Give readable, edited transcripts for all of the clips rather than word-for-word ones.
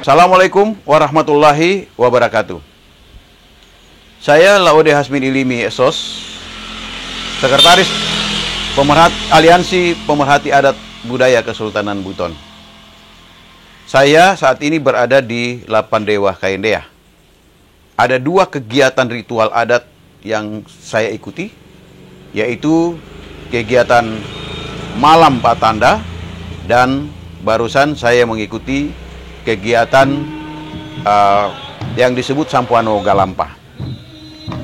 Assalamualaikum warahmatullahi wabarakatuh. Saya Laude Hasmin Ilimi Esos, Sekretaris Aliansi Pemerhati Adat Budaya Kesultanan Buton. Saya saat ini berada di Lapandewa Kaendea. Ada dua kegiatan ritual adat yang saya ikuti, yaitu kegiatan Malam Patanda dan barusan saya mengikuti kegiatan yang disebut Sampuano Galampa.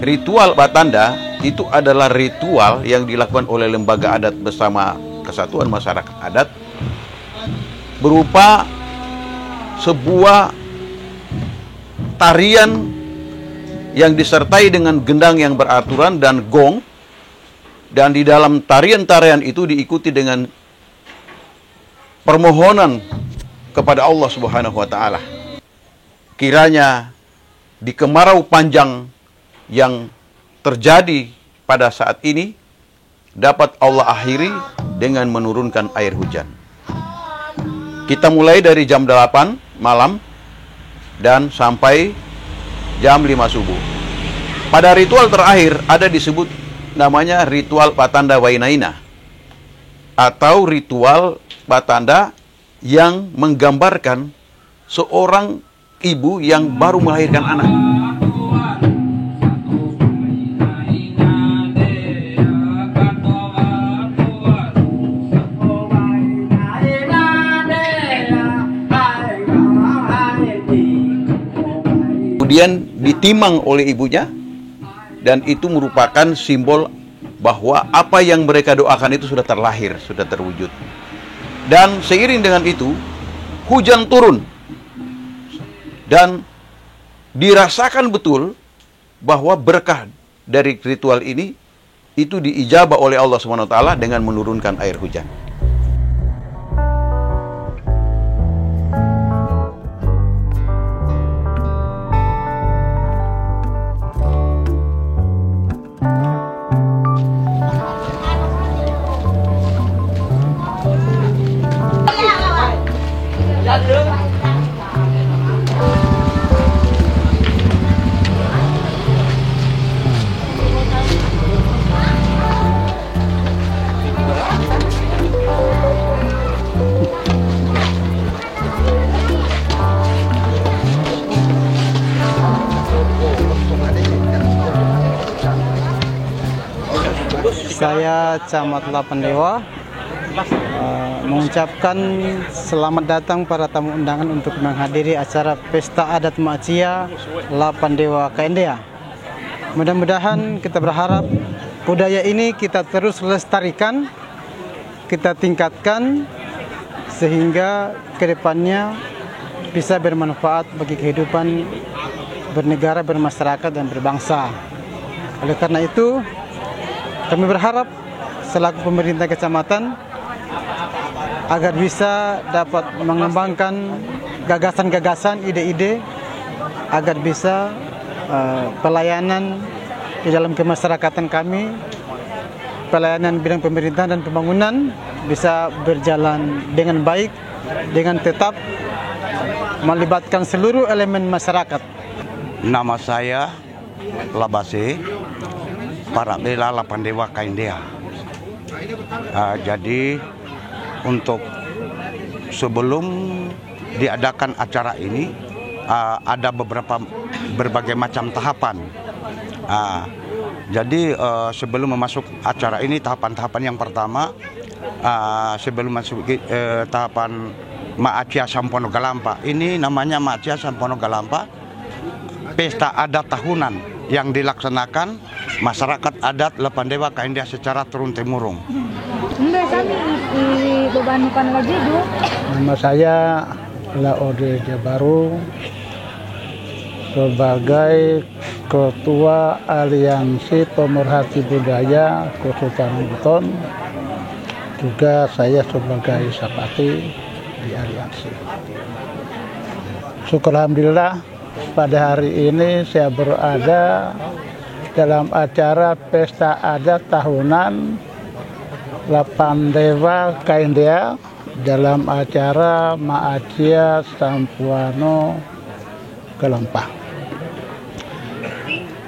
Ritual Batanda itu adalah ritual yang dilakukan oleh lembaga adat bersama Kesatuan Masyarakat Adat berupa sebuah tarian yang disertai dengan gendang yang beraturan dan gong, dan di dalam tarian-tarian itu diikuti dengan permohonan kepada Allah Subhanahu wa Ta'ala. Kiranya di kemarau panjang yang terjadi pada saat ini dapat Allah akhiri dengan menurunkan air hujan. Kita mulai dari jam 8 malam dan sampai jam 5 subuh. Pada ritual terakhir ada disebut namanya ritual Patanda Wainaina, atau ritual Patanda yang menggambarkan seorang ibu yang baru melahirkan anak. Kemudian ditimang oleh ibunya, dan itu merupakan simbol bahwa apa yang mereka doakan itu sudah terlahir, sudah terwujud. Dan seiring dengan itu, hujan turun. Dan dirasakan betul bahwa berkah dari ritual ini itu diijabah oleh Allah SWT dengan menurunkan air hujan. Saya Camat Lapandewa mengucapkan selamat datang para tamu undangan untuk menghadiri acara Pesta Adat Macia Lapandewa Kaendea. Mudah-mudahan kita berharap budaya ini kita terus lestarikan, kita tingkatkan sehingga kedepannya bisa bermanfaat bagi kehidupan bernegara, bermasyarakat, dan berbangsa. Oleh karena itu, kami berharap selaku pemerintah kecamatan agar bisa dapat mengembangkan gagasan-gagasan, ide-ide agar bisa pelayanan di dalam kemasyarakatan kami, pelayanan bidang pemerintahan dan pembangunan bisa berjalan dengan baik, dengan tetap melibatkan seluruh elemen masyarakat. Nama saya Labase Parabela Lapandewa Kaendea. Jadi untuk sebelum diadakan acara ini ada berbagai macam tahapan. Jadi sebelum masuk acara ini, tahapan-tahapan yang pertama sebelum masuk tahapan Macia Sampuano Galampa. Ini namanya Macia Sampuano Galampa, pesta adat tahunan yang dilaksanakan masyarakat adat Lapandewa Kaendea secara turun-temurun. Nama saya Laude Jabaru sebagai Ketua Aliansi Pemerhati Budaya Kesultanan Buton. Juga saya sebagai Sapati di aliansi. Syukur alhamdulillah, pada hari ini saya berada dalam acara Pesta Adat Tahunan Lapandewa Kaendea dalam acara Maaccia Sampono Galampa.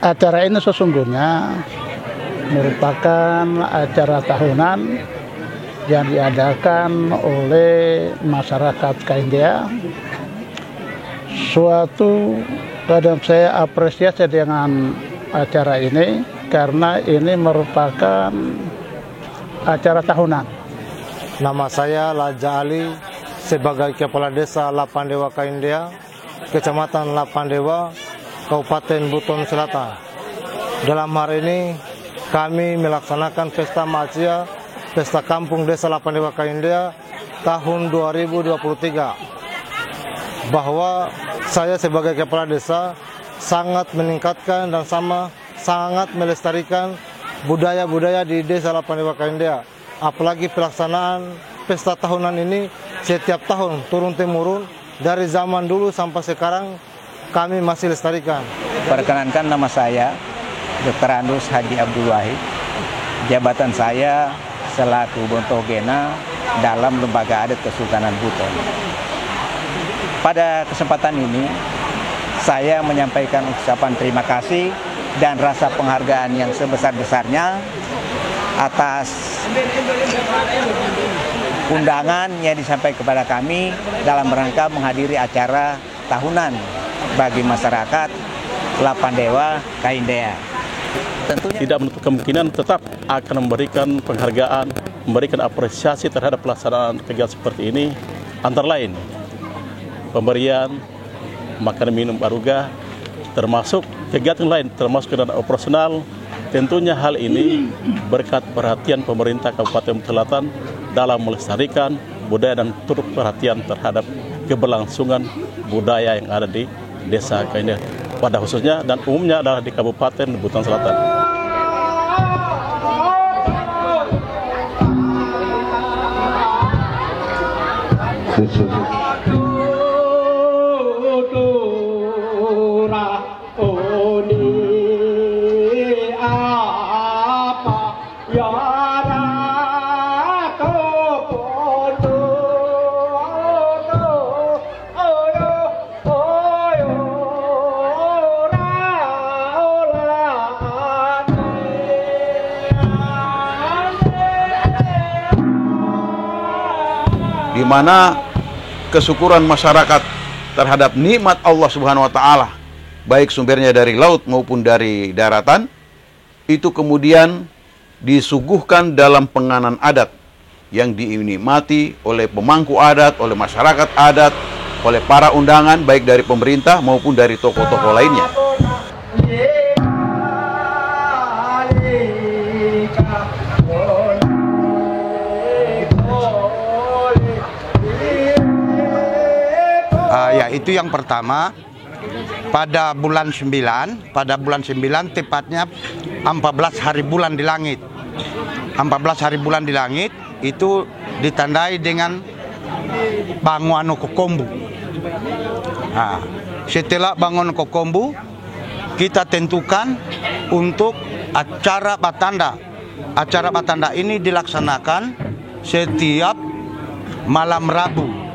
Acara ini sesungguhnya merupakan acara tahunan yang diadakan oleh masyarakat Kaindea. Suatu kadang saya apresiasi dengan acara ini karena ini merupakan acara tahunan. Nama saya Laja Ali sebagai Kepala Desa Lapandewa Kaindea, Kecamatan Lapandewa, Kabupaten Buton Selatan. Dalam hari ini kami melaksanakan Pesta Maaccia, Pesta Kampung Desa Lapandewa Kaindea tahun 2023. Bahwa saya sebagai Kepala Desa sangat meningkatkan dan sangat melestarikan budaya-budaya di Desa Lapandewa Kaindea. Apalagi pelaksanaan pesta tahunan ini setiap tahun turun-temurun dari zaman dulu sampai sekarang kami masih lestarikan. Perkenankan, nama saya Dr. Andus Haji Abdul Wahid. Jabatan saya selaku Bontogena dalam Lembaga Adat Kesultanan Buton. Pada kesempatan ini saya menyampaikan ucapan terima kasih dan rasa penghargaan yang sebesar-besarnya atas undangan yang disampaikan kepada kami dalam rangka menghadiri acara tahunan bagi masyarakat Lapandewa Kaindea. Tentunya tidak menutup kemungkinan tetap akan memberikan penghargaan, memberikan apresiasi terhadap pelaksanaan kegiatan seperti ini, antara lain pemberian makanan minum aruga, termasuk kegiatan lain, termasuk kegiatan operasional. Tentunya hal ini berkat perhatian pemerintah Kabupaten Selatan dalam melestarikan budaya dan turut perhatian terhadap keberlangsungan budaya yang ada di Desa Kaindea pada khususnya dan umumnya adalah di Kabupaten Buton Selatan. Di mana kesyukuran masyarakat terhadap nikmat Allah Subhanahu wa taala, baik sumbernya dari laut maupun dari daratan, itu kemudian disuguhkan dalam penganan adat yang dinikmati oleh pemangku adat, oleh masyarakat adat, oleh para undangan baik dari pemerintah maupun dari tokoh-tokoh lainnya. Ya, itu yang pertama. Pada bulan 9, tepatnya 14 hari bulan di langit. 14 hari bulan di langit itu ditandai dengan Banguano Kokombu. Nah, setelah Banguano Kokombu, kita tentukan untuk acara Batanda. Acara Batanda ini dilaksanakan setiap malam Rabu.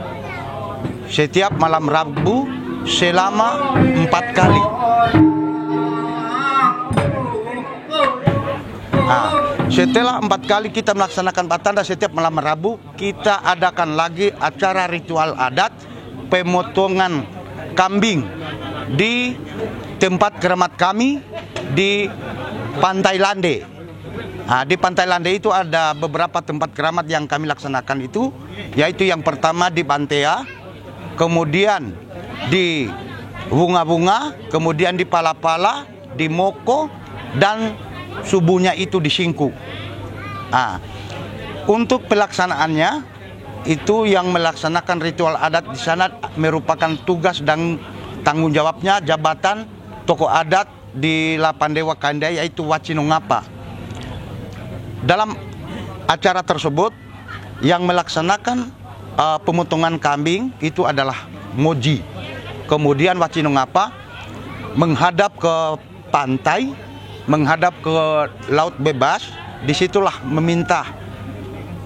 Setiap malam Rabu selama 4 kali. Nah, setelah 4 kali kita melaksanakan Batanda setiap malam Rabu, kita adakan lagi acara ritual adat pemotongan kambing di tempat keramat kami di Pantai Lande. Nah, di Pantai Lande itu ada beberapa tempat keramat yang kami laksanakan itu, yaitu yang pertama di Bantea, kemudian di Bunga-Bunga, kemudian di Pala-Pala, di Moko, dan subuhnya itu di Singku. Nah, untuk pelaksanaannya, itu yang melaksanakan ritual adat di sana merupakan tugas dan tanggung jawabnya jabatan tokoh adat di Lapandewa Kaindea, yaitu Wacino Ngapa. Dalam acara tersebut, yang melaksanakan pemotongan kambing itu adalah Moji. Kemudian Wacino Ngapa menghadap ke pantai, menghadap ke laut bebas. Disitulah meminta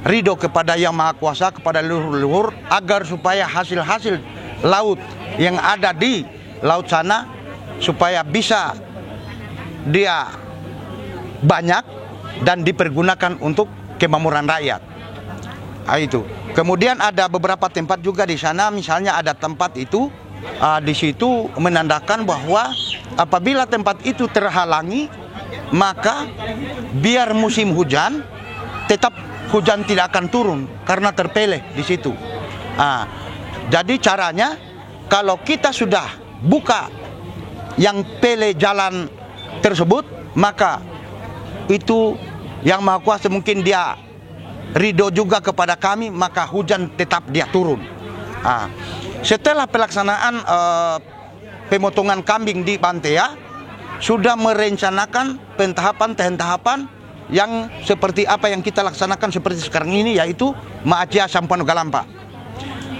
ridho kepada Yang Maha Kuasa, kepada leluhur-leluhur, agar supaya hasil-hasil laut yang ada di laut sana supaya bisa dia banyak dan dipergunakan untuk kemakmuran rakyat. Itu. Kemudian ada beberapa tempat juga di sana, misalnya ada tempat itu di situ menandakan bahwa apabila tempat itu terhalangi, maka biar musim hujan tetap hujan tidak akan turun karena terpeleh di situ. Jadi caranya kalau kita sudah buka yang pele jalan tersebut, maka itu Yang Maha Kuasa mungkin dia ridho juga kepada kami, maka hujan tetap dia turun. Setelah pelaksanaan pemotongan kambing di Bantea, sudah merencanakan tahapan yang seperti apa yang kita laksanakan seperti sekarang ini, yaitu Maacia Sampono Galampa.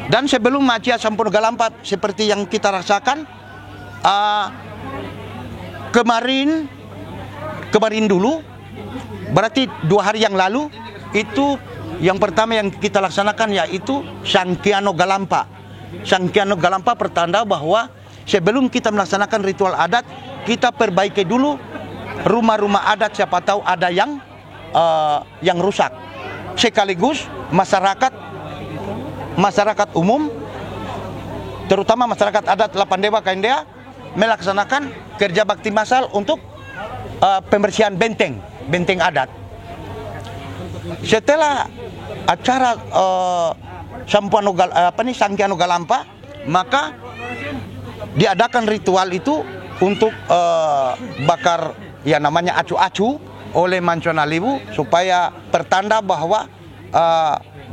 Dan sebelum Maacia Sampono Galampa seperti yang kita rasakan kemarin dulu, berarti 2 hari yang lalu, itu yang pertama yang kita laksanakan yaitu Sangkiano Galampa. Sangkiano Galampa pertanda bahwa sebelum kita melaksanakan ritual adat, kita perbaiki dulu rumah-rumah adat, siapa tahu ada yang rusak. Sekaligus masyarakat umum, terutama masyarakat adat Lapandewa Kaindea, melaksanakan kerja bakti massal untuk pembersihan benteng adat. Setelah acara Sangkiano Galampa, maka diadakan ritual itu untuk bakar ya namanya acu-acu oleh Manconaliwu, supaya pertanda bahwa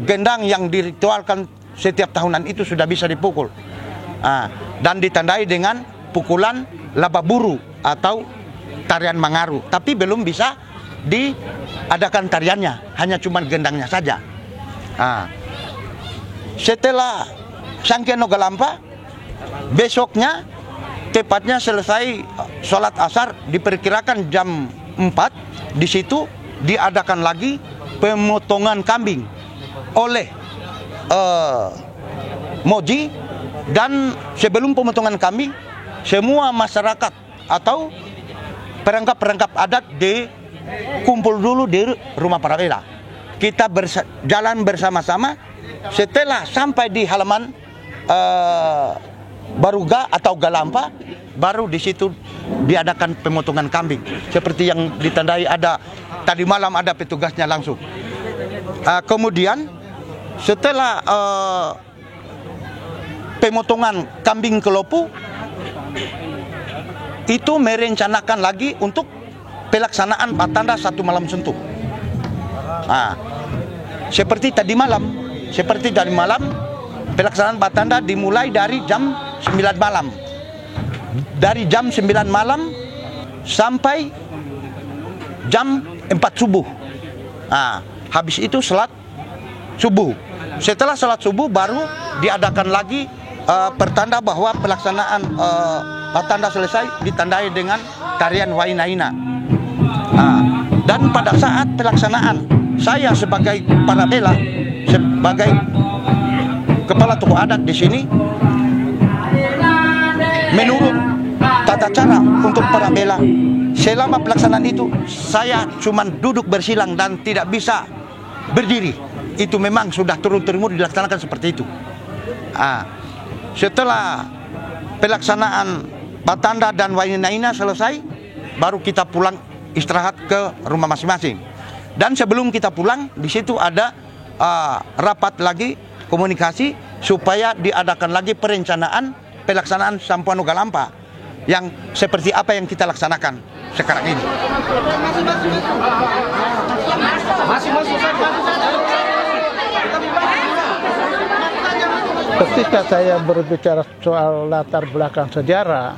gendang yang diritualkan setiap tahunan itu sudah bisa dipukul. Dan ditandai dengan pukulan laba buru atau tarian mangaru, tapi belum bisa diadakan tariannya, hanya cuma gendangnya saja. Setelah Sangkiano Galampa, besoknya tepatnya selesai sholat asar, diperkirakan jam 4, di situ diadakan lagi pemotongan kambing oleh Moji. Dan sebelum pemotongan kambing, semua masyarakat atau perangkap adat dikumpul dulu di rumah Parabela. Kita jalan bersama-sama. Setelah sampai di halaman Baruga atau Galampa, baru di situ diadakan pemotongan kambing. Seperti yang ditandai ada tadi malam, ada petugasnya langsung. Kemudian setelah pemotongan kambing kelopu, itu merencanakan lagi untuk pelaksanaan Batanda 1 malam sentuh. Seperti tadi malam, pelaksanaan Batanda dimulai dari jam 9 malam. Dari jam 9 malam sampai jam 4 subuh. Habis itu salat subuh. Setelah salat subuh baru diadakan lagi pertanda bahwa pelaksanaan Batanda selesai, ditandai dengan tarian Wainaina. Dan pada saat pelaksanaan, saya sebagai Parabela, sebagai kepala tokoh adat di sini, menurut tata cara untuk Parabela, selama pelaksanaan itu saya cuma duduk bersilang dan tidak bisa berdiri. Itu memang sudah turun-temurun dilaksanakan seperti itu. Setelah pelaksanaan Batanda dan Wainaina selesai, baru kita pulang istirahat ke rumah masing-masing. Dan sebelum kita pulang, di situ ada rapat lagi, komunikasi, supaya diadakan lagi perencanaan pelaksanaan Sampono Galampa yang seperti apa yang kita laksanakan sekarang ini. Ketika saya berbicara soal latar belakang sejarah,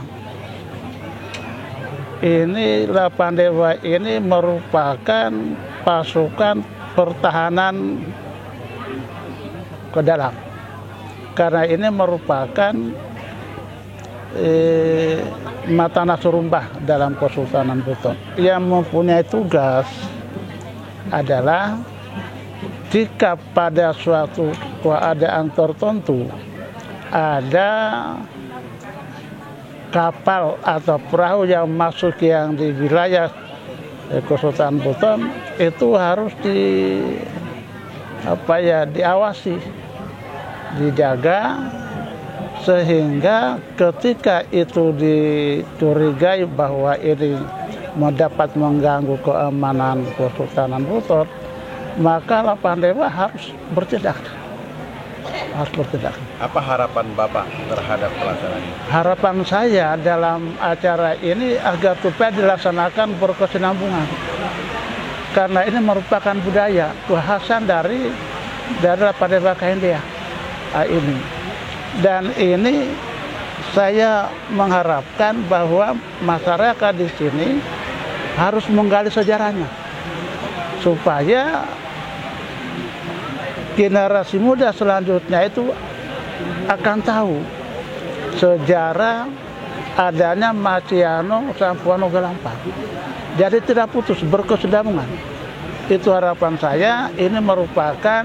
ini Lapandewa ini merupakan pasukan pertahanan ke dalam. Karena ini merupakan Matana Surumbah dalam Kesultanan Buton, yang mempunyai tugas adalah ketika pada suatu keadaan tertentu ada kapal atau perahu yang masuk yang di wilayah Kesultanan Buton, itu harus diawasi, dijaga, sehingga ketika itu dicurigai bahwa ini mendapat mengganggu keamanan Kesultanan Buton, maka Lapan Dewa harus bertindak. Apa harapan Bapak terhadap pelaksanaan ini? Harapan saya dalam acara ini agar supaya dilaksanakan berkesinambungan, karena ini merupakan budaya kekhasan dari Lapan Dewa Kaindia ini. Dan ini saya mengharapkan bahwa masyarakat di sini harus menggali sejarahnya, supaya generasi muda selanjutnya itu akan tahu sejarah adanya Maciano Sampono Galampa. Jadi tidak putus, berkesinambungan. Itu harapan saya. Ini merupakan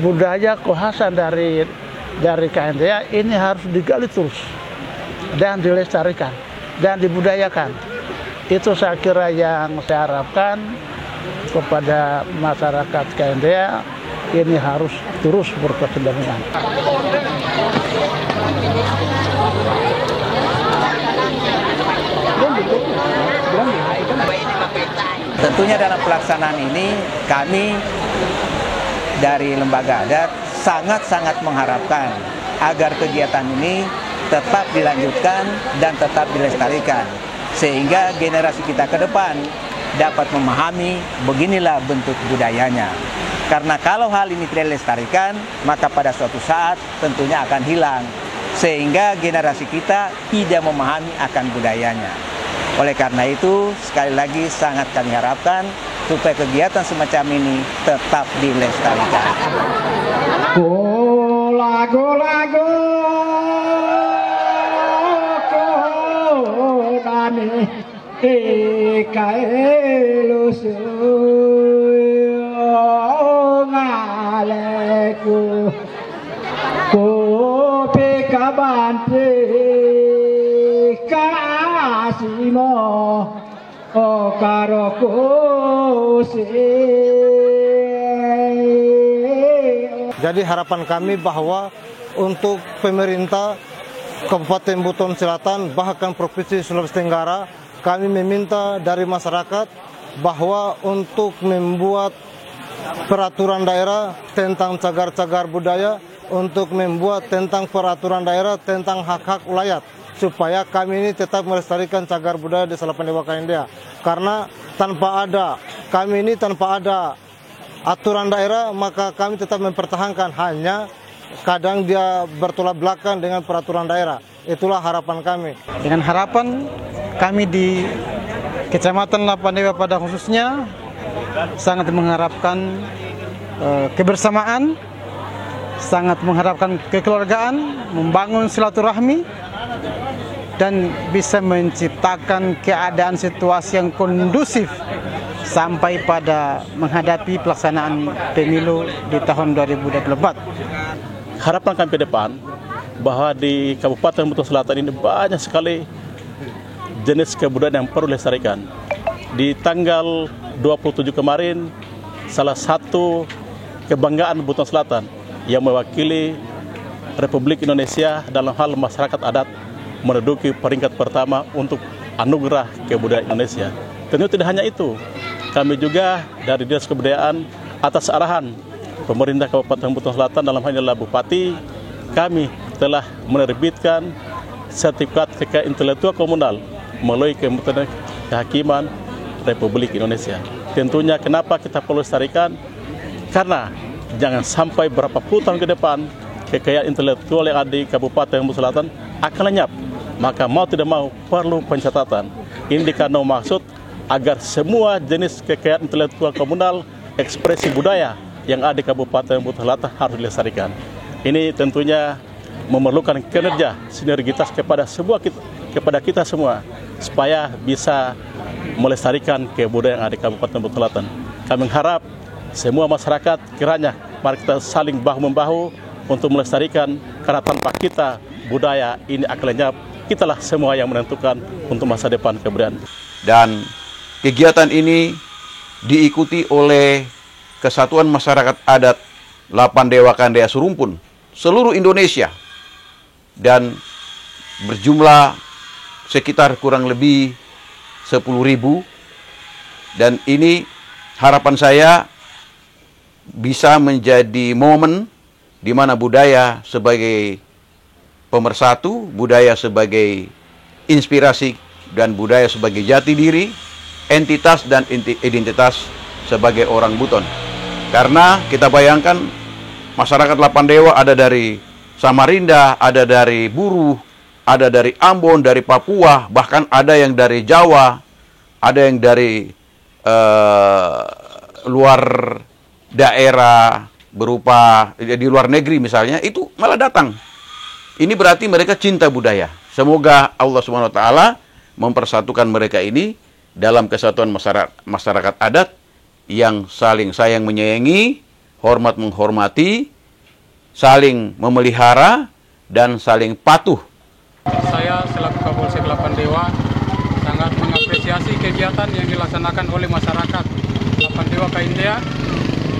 budaya kekhasan dari KNDA. Ini harus digali terus dan dilestarikan dan dibudayakan. Itu saya kira yang saya harapkan kepada masyarakat KNDA. Ini harus terus berkesinambungan. Tentunya dalam pelaksanaan ini kami dari lembaga adat sangat-sangat mengharapkan agar kegiatan ini tetap dilanjutkan dan tetap dilestarikan, sehingga generasi kita ke depan dapat memahami beginilah bentuk budayanya. Karena kalau hal ini tidak dilestarikan, maka pada suatu saat tentunya akan hilang, sehingga generasi kita tidak memahami akan budayanya. Oleh karena itu, sekali lagi sangat kami harapkan supaya kegiatan semacam ini tetap dilestarikan. Lagu-lagu kodane ikaelusu ngaleku kopi kabante kasimo okarokusi. Jadi harapan kami bahwa untuk pemerintah Kabupaten Buton Selatan bahkan Provinsi Sulawesi Tenggara, kami meminta dari masyarakat bahwa untuk membuat peraturan daerah tentang cagar-cagar budaya, untuk membuat tentang peraturan daerah tentang hak-hak ulayat, supaya kami ini tetap melestarikan cagar budaya di Lapan Dewa Kaindia. Karena tanpa ada aturan daerah, maka kami tetap mempertahankan, hanya kadang dia bertolak belakang dengan peraturan daerah. Itulah harapan kami. Dengan harapan kami di Kecamatan Lapan Dewa pada khususnya sangat mengharapkan kebersamaan, sangat mengharapkan kekeluargaan, membangun silaturahmi, dan bisa menciptakan keadaan situasi yang kondusif sampai pada menghadapi pelaksanaan pemilu di tahun 2024. Harapan kami ke depan bahwa di Kabupaten Buton Selatan ini banyak sekali jenis kebudayaan yang perlu dilestarikan. Di tanggal 27 kemarin, salah satu kebanggaan Buton Selatan yang mewakili Republik Indonesia dalam hal masyarakat adat menduduki peringkat pertama untuk anugerah kebudayaan Indonesia. Tentu tidak hanya itu, kami juga dari Dinas Kebudayaan atas arahan pemerintah Kabupaten Buton Selatan dalam hal ini adalah Bupati, kami telah menerbitkan sertifikat kekayaan intelektual komunal melalui Kementerian Kehakiman Republik Indonesia. Tentunya kenapa kita perlu lestarikan? Karena jangan sampai berapa puluh tahun ke depan kekayaan intelektual yang ada di Kabupaten Buton Selatan akan lenyap. Maka mau tidak mau perlu pencatatan. Ini dikandung maksud agar semua jenis kekayaan intelektual komunal, ekspresi budaya yang ada di Kabupaten Buton Selatan harus dilestarikan. Ini tentunya memerlukan kinerja sinergitas kepada kita semua supaya bisa melestarikan kebudayaan yang ada di Kabupaten Buton Selatan. Kami harap semua masyarakat kiranya mari kita saling bahu-membahu untuk melestarikan, karena tanpa kita budaya ini akan lenyap. Kitalah semua yang menentukan untuk masa depan kemudian. Dan kegiatan ini diikuti oleh Kesatuan Masyarakat Adat Lapan Dewa Kandea Surumpun seluruh Indonesia, dan berjumlah sekitar kurang lebih 10.000, dan ini harapan saya bisa menjadi momen di mana budaya sebagai pemersatu, budaya sebagai inspirasi, dan budaya sebagai jati diri, entitas dan identitas sebagai orang Buton. Karena kita bayangkan masyarakat Lapan Dewa ada dari Samarinda, ada dari Buruh, ada dari Ambon, dari Papua, bahkan ada yang dari Jawa, ada yang dari luar daerah berupa di luar negeri misalnya, itu malah datang. Ini berarti mereka cinta budaya. Semoga Allah SWT mempersatukan mereka ini dalam kesatuan masyarakat adat yang saling sayang menyayangi, hormat menghormati, saling memelihara, dan saling patuh. Saya selaku Kapolsek Lapan Dewa sangat mengapresiasi kegiatan yang dilaksanakan oleh masyarakat Lapan Dewa Kaindea,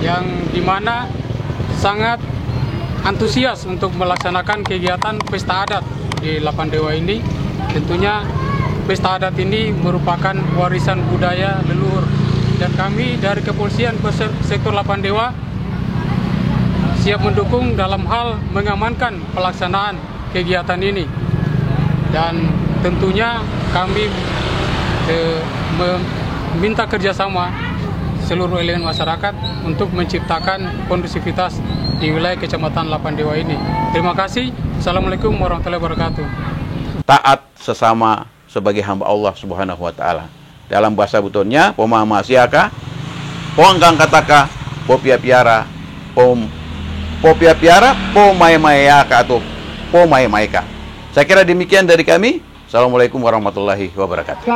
yang dimana sangat antusias untuk melaksanakan kegiatan pesta adat di Lapan Dewa ini. Tentunya pesta adat ini merupakan warisan budaya leluhur, dan kami dari Kepolisian Sektor Lapan Dewa siap mendukung dalam hal mengamankan pelaksanaan kegiatan ini. Dan tentunya kami meminta kerjasama seluruh elemen masyarakat untuk menciptakan kondusivitas di wilayah Kecamatan Lapan Dewa ini. Terima kasih. Assalamualaikum warahmatullahi wabarakatuh. Taat sesama sebagai hamba Allah Subhanahu wa taala. Dalam bahasa Butonnya, pomahmasiaka, poangkang kataka, popiapiara, popiapiara, pomaemayaka atau pomaemaika. Saya kira demikian dari kami. Assalamualaikum warahmatullahi wabarakatuh.